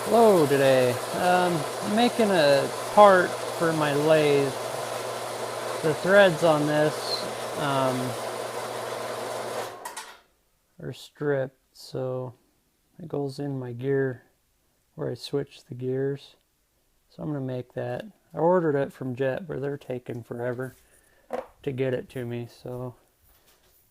Hello today. I'm making a part for my lathe. The threads on this are stripped, so it goes in my gear where I switch the gears. So I'm going to make that. I ordered it from JET, but they're taking forever to get it to me. So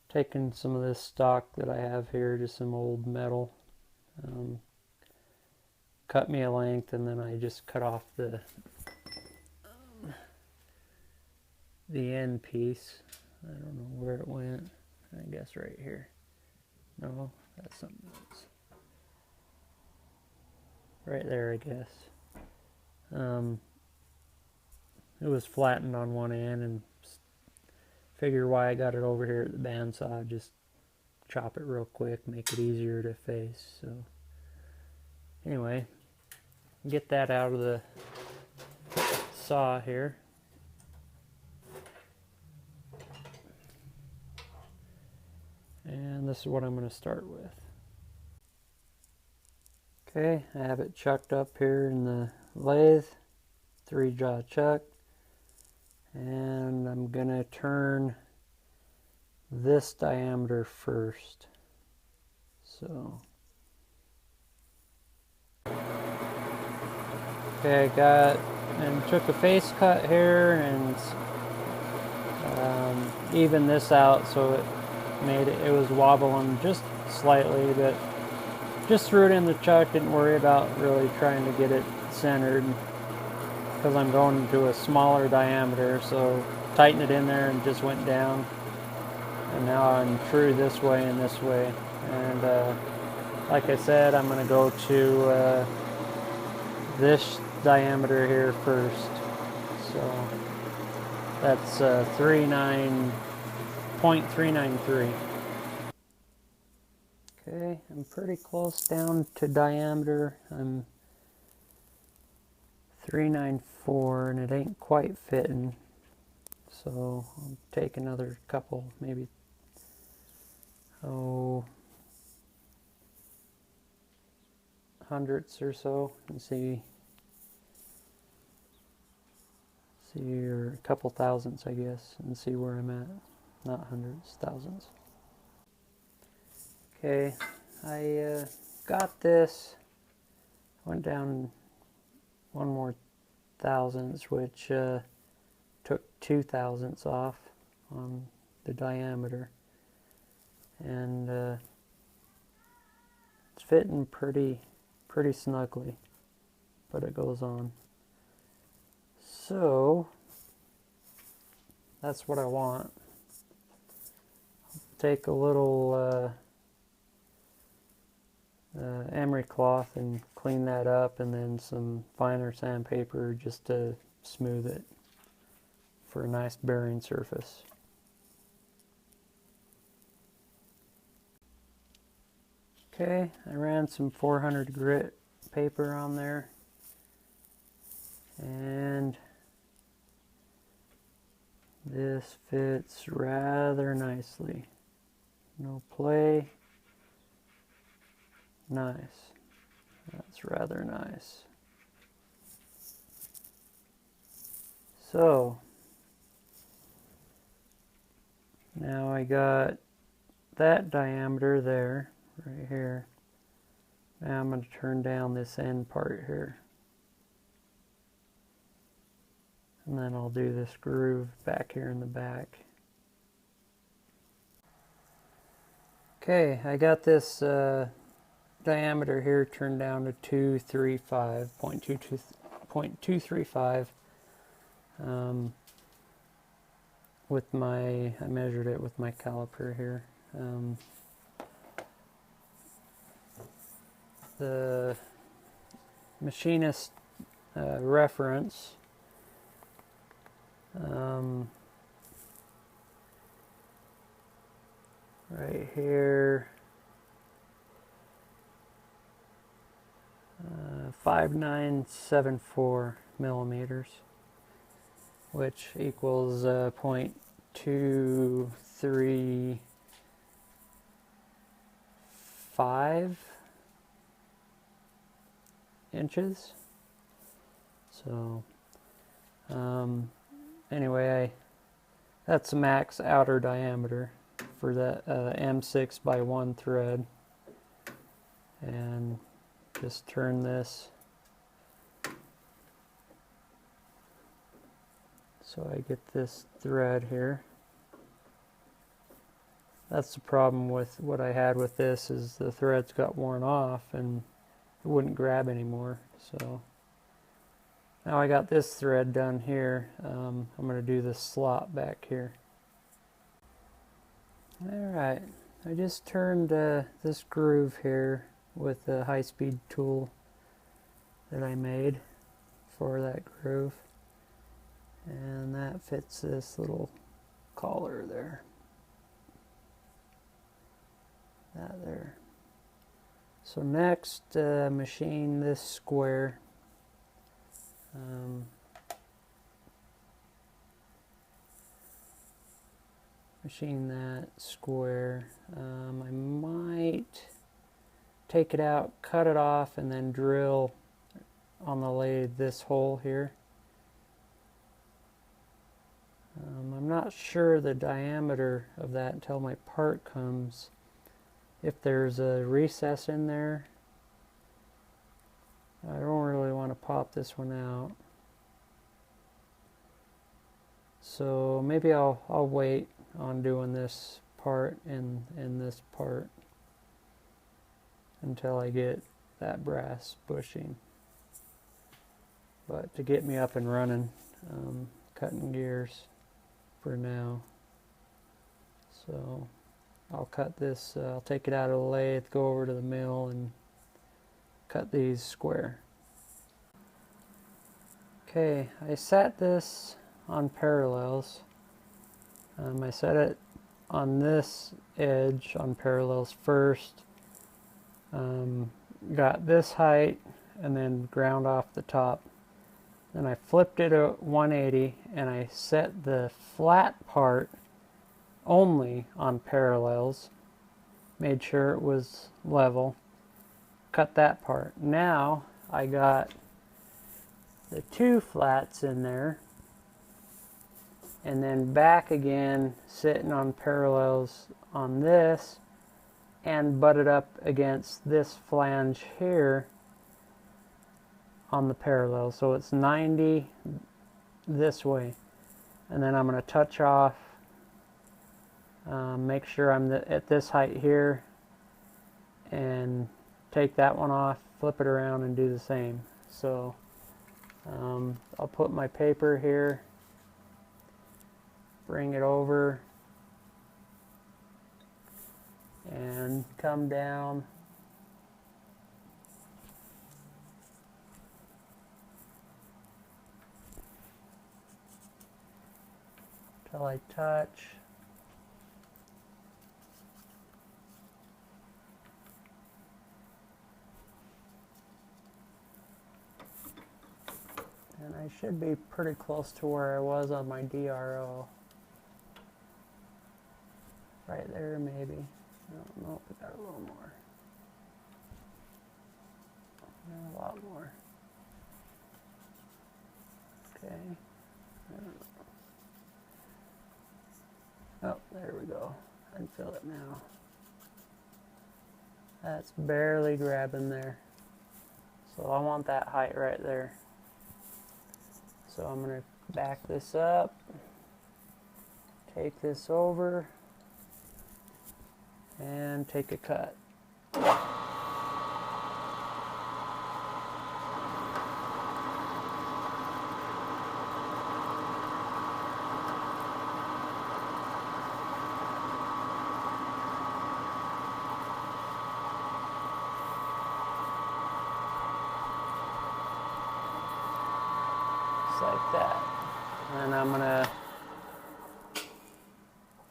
taking some of this stock that I have here, just some old metal. Cut me a length, and then I just cut off the end piece. I don't know where it went. I guess right here. No, that's something else. Right there, I guess. It was flattened on one end, and figure why I got it over here at the bandsaw. Just chop it real quick, make it easier to face. So anyway, get that out of the saw here. And this is what I'm going to start with. Okay, I have it chucked up here in the lathe, 3-jaw chuck, and I'm going to turn this diameter first. So, okay, I got and took a face cut here and evened this out so it was wobbling just slightly, but just threw it in the chuck. Didn't worry about really trying to get it centered because I'm going to a smaller diameter, so tighten it in there and just went down. And now I'm true this way and this way. And like I said, I'm going to go to this diameter here first. So that's 0.393. Okay, I'm pretty close down to diameter. I'm 394 and it ain't quite fitting. So I'll take another couple, maybe hundredths or so, and see or a couple thousandths, I guess, and see where I'm at. Not hundredths, thousandths. Okay, I got this. Went down one more thousandths, which took 2 thousandths off on the diameter, and it's fitting pretty snugly, but it goes on. So that's what I want. Take a little emery cloth and clean that up, and then some finer sandpaper just to smooth it for a nice bearing surface. Okay, I ran some 400 grit paper on there, and this fits rather nicely. No play. Nice. That's rather nice. So now I got that diameter there, right here. Now I'm going to turn down this end part here. And then I'll do this groove back here in the back. Okay, I got this diameter here turned down to 0.235 with I measured it with my caliper here. The machinist reference right here, 5974 millimeters, which equals 0.235 inches. So anyway, that's the max outer diameter for that M6 by 1 thread. And just turn this so I get this thread here. That's the problem with what I had with this, is the threads got worn off and it wouldn't grab anymore. So now I got this thread done here. I'm going to do this slot back here. Alright, I just turned this groove here with the high-speed tool that I made for that groove, and that fits this little collar there. That there. So next, machine this square. Machine that square. I might take it out, cut it off, and then drill on the lathe this hole here. I'm not sure the diameter of that until my part comes. If there's a recess in there, I don't really want to pop this one out. So maybe I'll wait on doing this part and this part until I get that brass bushing. But to get me up and running, cutting gears for now. So I'll cut this, I'll take it out of the lathe, go over to the mill and cut these square. Okay, I set this on parallels. I set it on this edge on parallels first. Got this height and then ground off the top. Then I flipped it at 180 and I set the flat part only on parallels. Made sure it was level. Cut that part. Now I got the two flats in there, and then back again sitting on parallels on this and butted up against this flange here on the parallel. So it's 90 this way, and then I'm going to touch off, make sure I'm at this height here, and take that one off, flip it around and do the same. So I'll put my paper here, bring it over, and come down till I touch. And I should be pretty close to where I was on my DRO. Right there, maybe. No, we got a little more. A lot more. Okay. Oh, there we go. I can feel it now. That's barely grabbing there. So I want that height right there. So I'm going to back this up, take this over, and take a cut. Like that. And I'm going to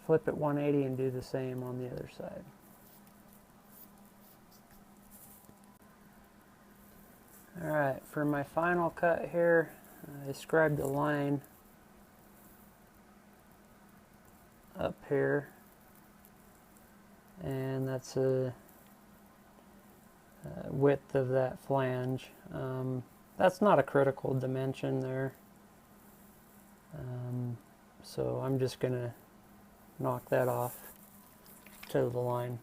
flip it 180 and do the same on the other side. Alright, for my final cut here, I scribed a line up here, and that's a width of that flange. That's not a critical dimension there. So I'm just going to knock that off to the line.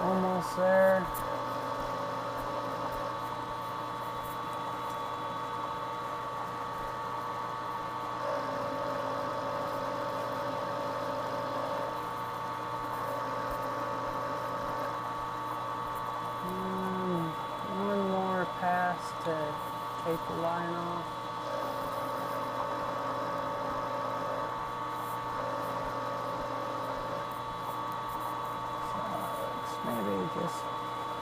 Almost there. One more pass to take the line off. Maybe just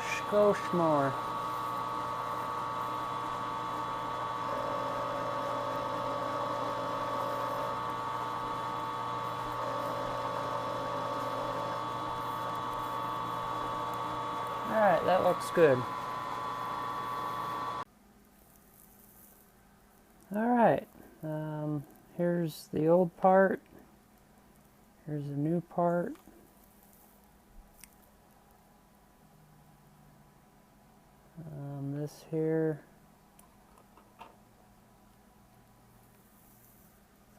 skosh more. Alright, that looks good. Alright, here's the old part. Here's the new part. This here, if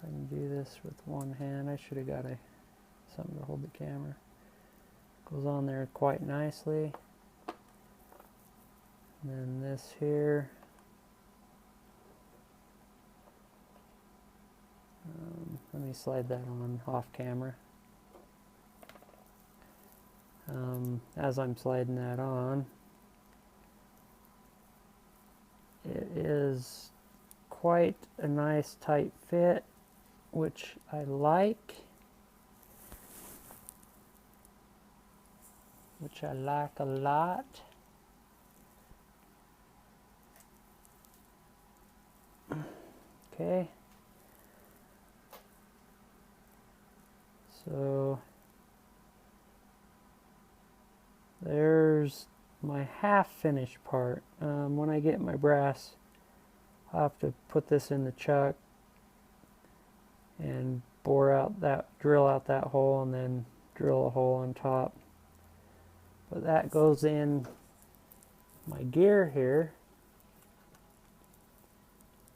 I can do this with one hand, I should have got something to hold the camera. Goes on there quite nicely. And then this here, let me slide that on off camera. As I'm sliding that on, it is quite a nice tight fit, which I like. Which I like a lot. Okay. So there's my half finished part. When I get my brass, I'll have to put this in the chuck and drill out that hole, and then drill a hole on top. But that goes in my gear here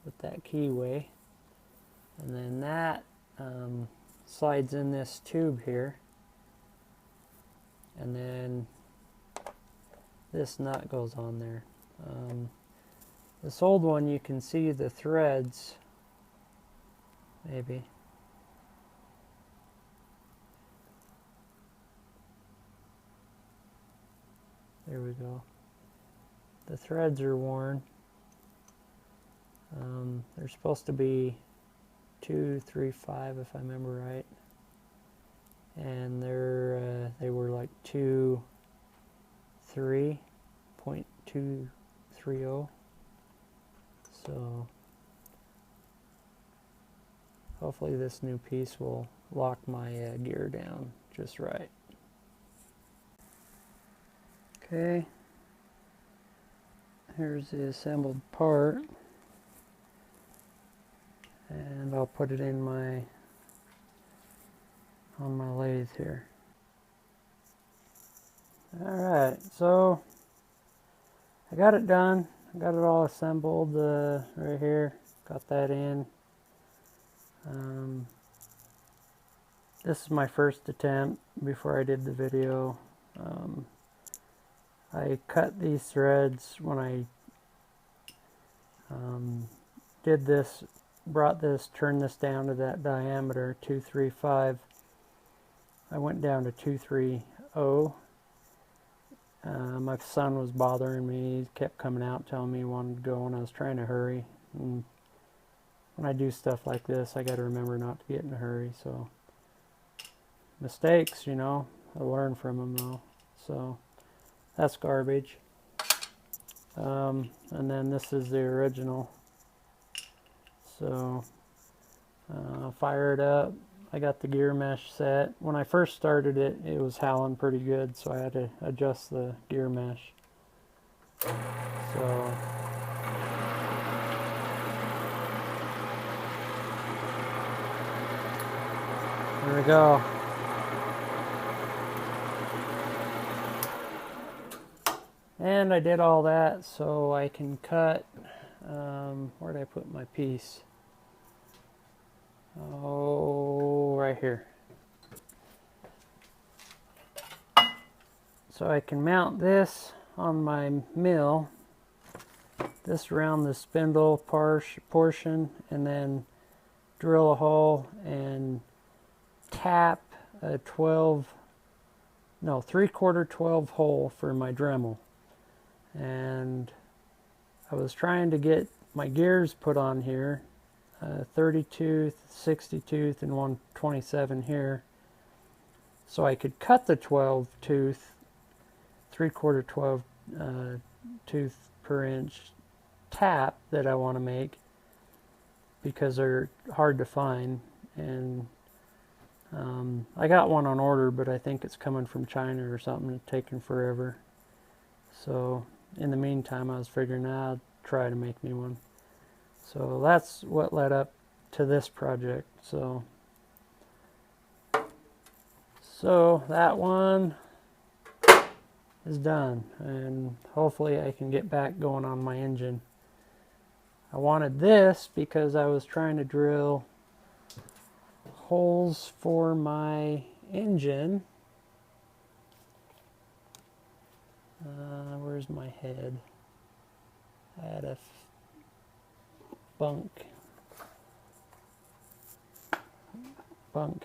with that keyway, and then that slides in this tube here, and then this nut goes on there. This old one, you can see the threads, maybe. There we go. The threads are worn. They're supposed to be 235 if I remember right, and they were like 2.3.230. So hopefully this new piece will lock my gear down just right. Okay, here's the assembled part, and I'll put it in on my lathe here. Alright, so I got it done. I got it all assembled right here. Got that in. This is my first attempt before I did the video. I cut these threads when I did this, turned this down to that diameter, 235. I went down to 230. My son was bothering me. He kept coming out telling me he wanted to go, and I was trying to hurry. And when I do stuff like this, I got to remember not to get in a hurry. So mistakes, you know, I learn from them though. So that's garbage. And then this is the original. So fire it up. I got the gear mesh set. When I first started it, it was howling pretty good, so I had to adjust the gear mesh. So there we go. And I did all that so I can cut, where did I put my piece? Oh, right here. So I can mount this on my mill, this around the spindle portion, and then drill a hole and tap a 3/4 12 hole for my Dremel. And I was trying to get my gears put on here, 30 tooth, 60 tooth, and 127 here, so I could cut the 12 tooth, 3/4 12 tooth per inch tap that I want to make, because they're hard to find. And I got one on order, but I think it's coming from China or something. It's taking forever. So in the meantime, I was figuring I'd try to make me one. So that's what led up to this project. So that one is done, and hopefully I can get back going on my engine. I wanted this because I was trying to drill holes for my engine. Where's my head? I had a bunk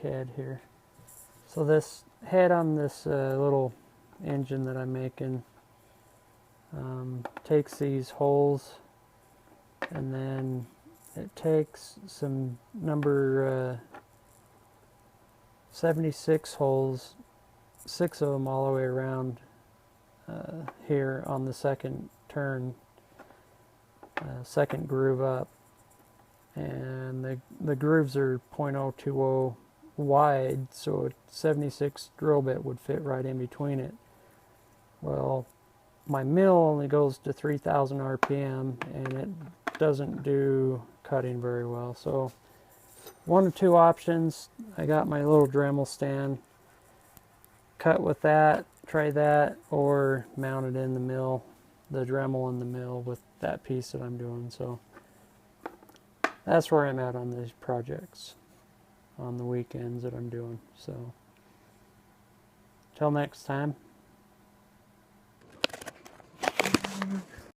head here. So this head on this little engine that I'm making takes these holes, and then it takes some number 76 holes, 6 of them all the way around here on the second turn, second groove up, and the grooves are .020 wide, so a 76 drill bit would fit right in between it. Well, my mill only goes to 3,000 RPM, and it doesn't do cutting very well. So one of two options. I got my little Dremel stand, cut with that, try that, or mount it in the mill, the Dremel in the mill with that piece that I'm doing. So that's where I'm at on these projects on the weekends that I'm doing. So till next time.